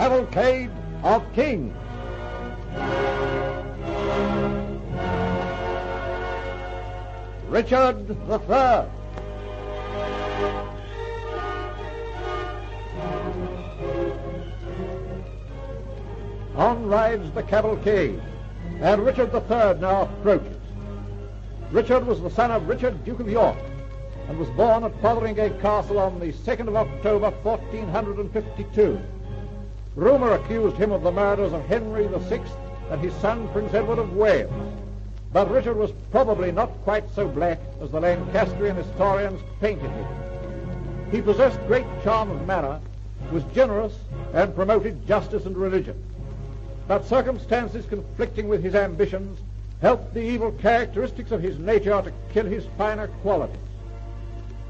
Cavalcade of Kings. Richard III. On rides the cavalcade, and Richard III now approaches. Richard was the son of Richard, Duke of York, and was born at Fotheringay Castle on the 2nd of October, 1452. Rumour accused him of the murders of Henry VI and his son, Prince Edward of Wales. But Richard was probably not quite so black as the Lancastrian historians painted him. He possessed great charm of manner, was generous, and promoted justice and religion. But circumstances conflicting with his ambitions helped the evil characteristics of his nature to kill his finer qualities.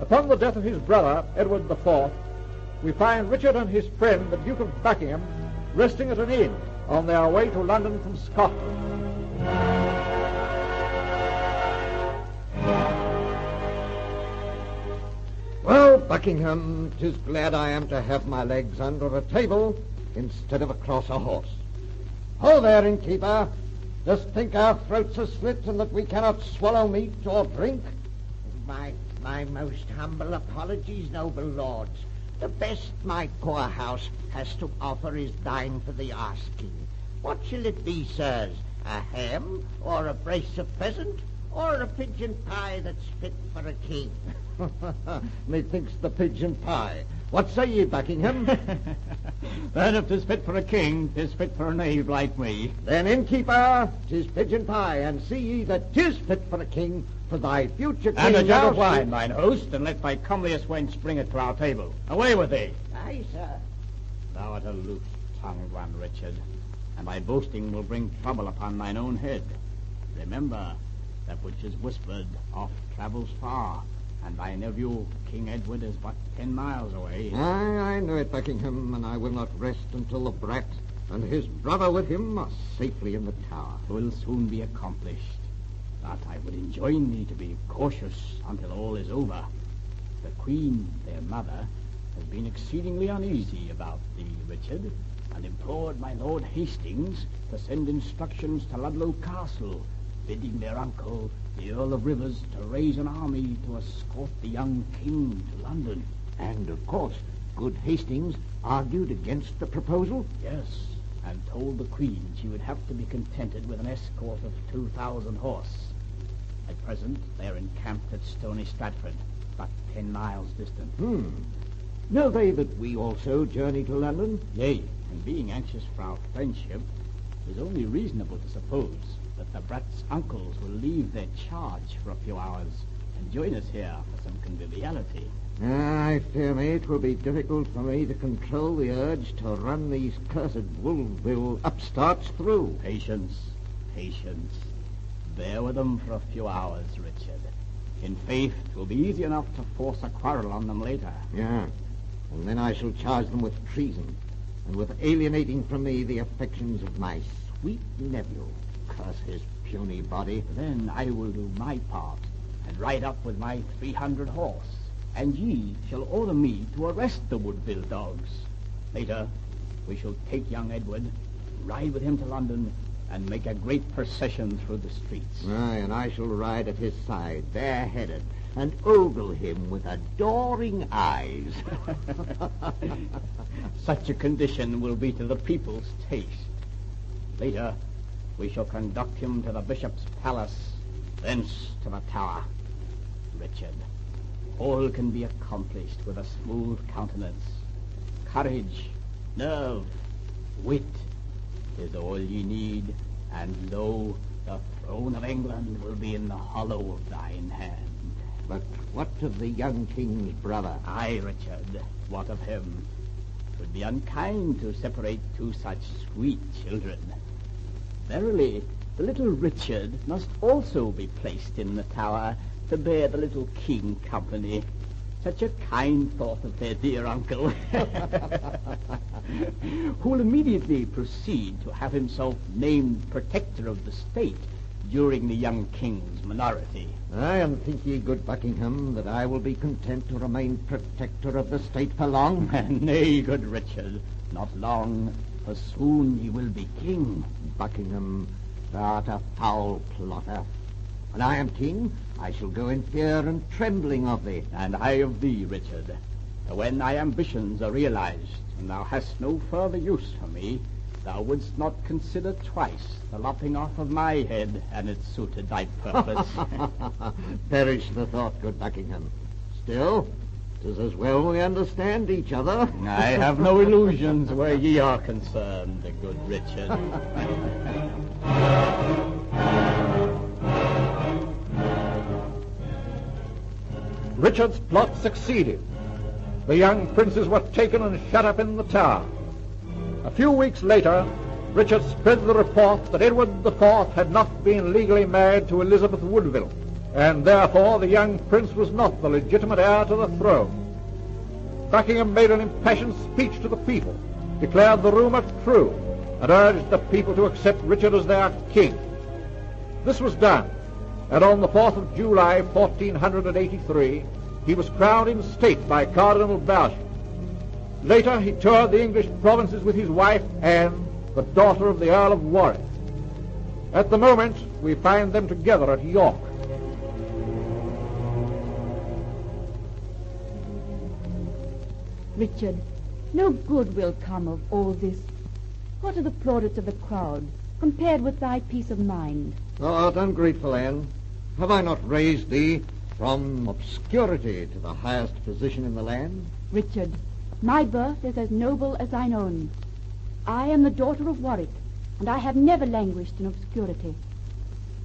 Upon the death of his brother, Edward IV, we find Richard and his friend, the Duke of Buckingham, resting at an inn on their way to London from Scotland. Well, Buckingham, 'tis glad I am to have my legs under a table instead of across a horse. Ho there, innkeeper. Dost think our throats are slit and that we cannot swallow meat or drink? My most humble apologies, noble lords. The best my poor house has to offer is thine for the asking. What shall it be, sirs? A ham, or a brace of pheasant, or a pigeon pie that's fit for a king? Methinks the pigeon pie. What say ye, Buckingham? Then if 'tis fit for a king, 'tis fit for a knave like me. Then, innkeeper, 'tis pigeon pie, and see ye that 'tis fit for a king, for thy future king. And a jug of wine, mine host, and let thy comeliest wench bring it to our table. Away with thee. Aye, sir. Thou art a loose-tongued one, Richard, and thy boasting will bring trouble upon thine own head. Remember, that which is whispered oft travels far, and thy nephew, King Edward, is but 10 miles away. Aye, I know it, Buckingham, and I will not rest until the brat and his brother with him are safely in the tower. It will soon be accomplished, but I would enjoin thee to be cautious until all is over. The Queen, their mother, has been exceedingly uneasy about thee, Richard, and implored my Lord Hastings to send instructions to Ludlow Castle, bidding their uncle, the Earl of Rivers, to raise an army to escort the young king to London. And, of course, good Hastings argued against the proposal? Yes, and told the Queen she would have to be contented with an escort of 2,000 horse. At present, they are encamped at Stony Stratford, but 10 miles distant. Know they that we also journey to London? Yea, and being anxious for our friendship, it is only reasonable to suppose that the brat's uncles will leave their charge for a few hours and join us here for some conviviality. I fear me it will be difficult for me to control the urge to run these cursed Wolfville upstarts through. Patience, patience. Bear with them for a few hours, Richard. In faith, it will be easy enough to force a quarrel on them later. Yeah, and then I shall charge them with treason and with alienating from me the affections of my sweet nephew. Curse his puny body. Then I will do my part and ride up with my 300 horse, and ye shall order me to arrest the Woodville dogs. Later, we shall take young Edward, ride with him to London, and make a great procession through the streets. Aye, and I shall ride at his side, bareheaded, and ogle him with adoring eyes. Such a condition will be to the people's taste. Later, we shall conduct him to the bishop's palace, thence to the tower. Richard, all can be accomplished with a smooth countenance. Courage, nerve, wit is all ye need, and lo, the throne of England will be in the hollow of thine hand. But what of the young king's brother? Aye, Richard, what of him? It would be unkind to separate two such sweet children. Verily, the little Richard must also be placed in the tower to bear the little king company. Such a kind thought of their dear uncle, who will immediately proceed to have himself named protector of the state, during the young king's minority. And think ye, good Buckingham, that I will be content to remain protector of the state for long? Nay, good Richard, not long, for soon ye will be king. Buckingham, thou art a foul plotter. When I am king, I shall go in fear and trembling of thee. And I of thee, Richard. For when thy ambitions are realized, and thou hast no further use for me, thou wouldst not consider twice the lopping off of my head, and it suited thy purpose. Perish the thought, good Buckingham. Still, 'tis as well we understand each other. I have no illusions where ye are concerned, good Richard. Richard's plot succeeded. The young princes were taken and shut up in the Tower. A few weeks later, Richard spread the report that Edward IV had not been legally married to Elizabeth Woodville, and therefore the young prince was not the legitimate heir to the throne. Buckingham made an impassioned speech to the people, declared the rumour true, and urged the people to accept Richard as their king. This was done, and on the 4th of July, 1483, he was crowned in state by Cardinal Berger. Later, he toured the English provinces with his wife, Anne, the daughter of the Earl of Warwick. At the moment, we find them together at York. Richard, no good will come of all this. What are the plaudits of the crowd compared with thy peace of mind? Thou art ungrateful, Anne. Have I not raised thee from obscurity to the highest position in the land? Richard, my birth is as noble as thine own. I am the daughter of Warwick, and I have never languished in obscurity.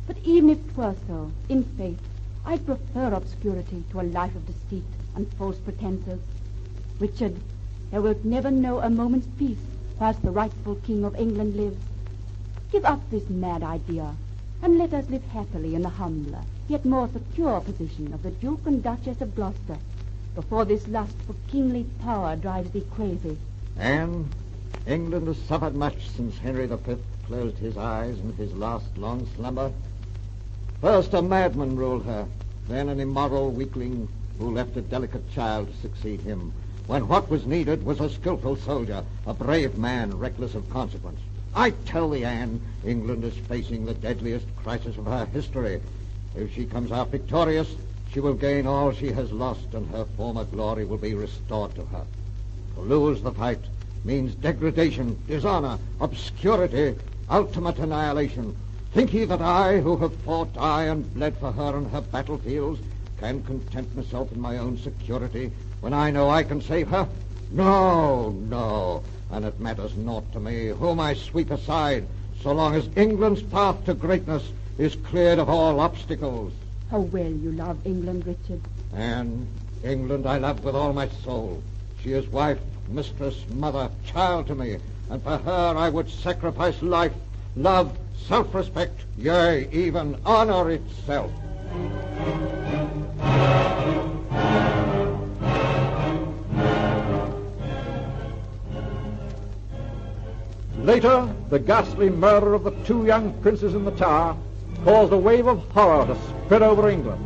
But even if 'twere so, in faith, I prefer obscurity to a life of deceit and false pretences. Richard, thou wilt never know a moment's peace whilst the rightful King of England lives. Give up this mad idea, and let us live happily in the humbler, yet more secure position of the Duke and Duchess of Gloucester, before this lust for kingly power drives thee crazy. Anne, England has suffered much since Henry V closed his eyes in his last long slumber. First a madman ruled her, then an immoral weakling who left a delicate child to succeed him, when what was needed was a skillful soldier, a brave man reckless of consequence. I tell thee, Anne, England is facing the deadliest crisis of her history. If she comes out victorious, she will gain all she has lost, and her former glory will be restored to her. To lose the fight means degradation, dishonor, obscurity, ultimate annihilation. Think ye that I, who have fought, aye, and bled for her on her battlefields, can content myself in my own security when I know I can save her? No, no, and it matters naught to me whom I sweep aside, so long as England's path to greatness is cleared of all obstacles. How well you love England, Richard. And England I love with all my soul. She is wife, mistress, mother, child to me, and for her I would sacrifice life, love, self-respect, yea, even honor itself. Later, the ghastly murder of the two young princes in the Tower caused a wave of horror to spread over England,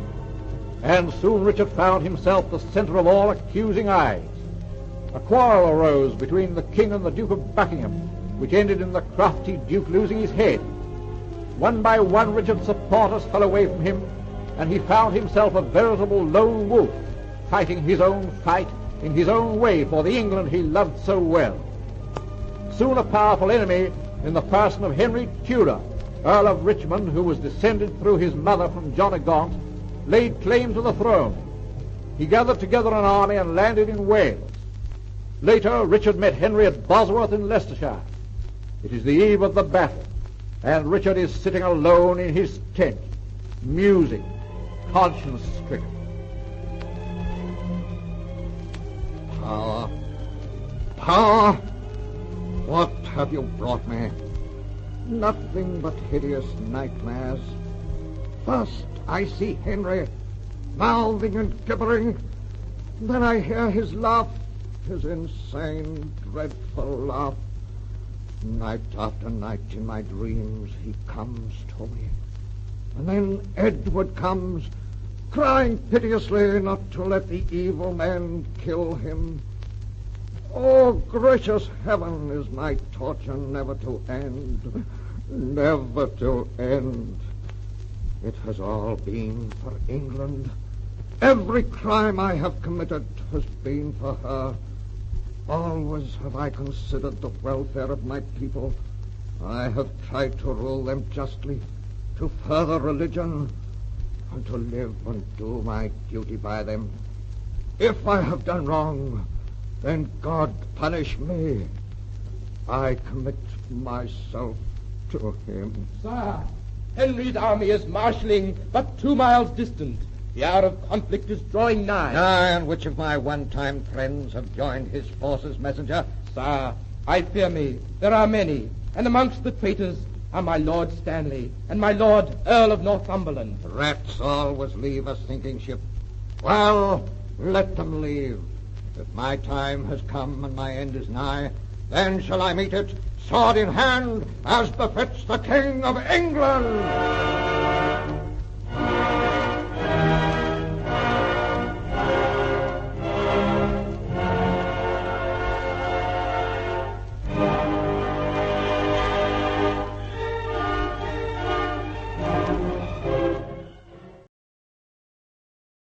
and soon Richard found himself the center of all accusing eyes. A quarrel arose between the king and the Duke of Buckingham, which ended in the crafty Duke losing his head. One by one, Richard's supporters fell away from him, and he found himself a veritable lone wolf, fighting his own fight in his own way for the England he loved so well. Soon a powerful enemy in the person of Henry Tudor, Earl of Richmond, who was descended through his mother from John of Gaunt, laid claim to the throne. He gathered together an army and landed in Wales. Later, Richard met Henry at Bosworth in Leicestershire. It is the eve of the battle, and Richard is sitting alone in his tent, musing, conscience-stricken. Power, power, what have you brought me? Nothing but hideous nightmares. First I see Henry, mouthing and gibbering. Then I hear his laugh, his insane, dreadful laugh. Night after night in my dreams he comes to me. And then Edward comes, crying piteously not to let the evil man kill him. Oh, gracious heaven, is my torture never to end, never to end. It has all been for England. Every crime I have committed has been for her. Always have I considered the welfare of my people. I have tried to rule them justly, to further religion, and to live and do my duty by them. If I have done wrong, then God punish me. I commit myself to him. Sir, Henry's army is marshalling but 2 miles distant. The hour of conflict is drawing nigh. Aye, and which of my one-time friends have joined his forces, messenger? Sir, I fear me there are many, and amongst the traitors are my Lord Stanley and my Lord Earl of Northumberland. Rats always leave a sinking ship. Well, let them leave. If my time has come and my end is nigh, then shall I meet it, sword in hand, as befits the King of England.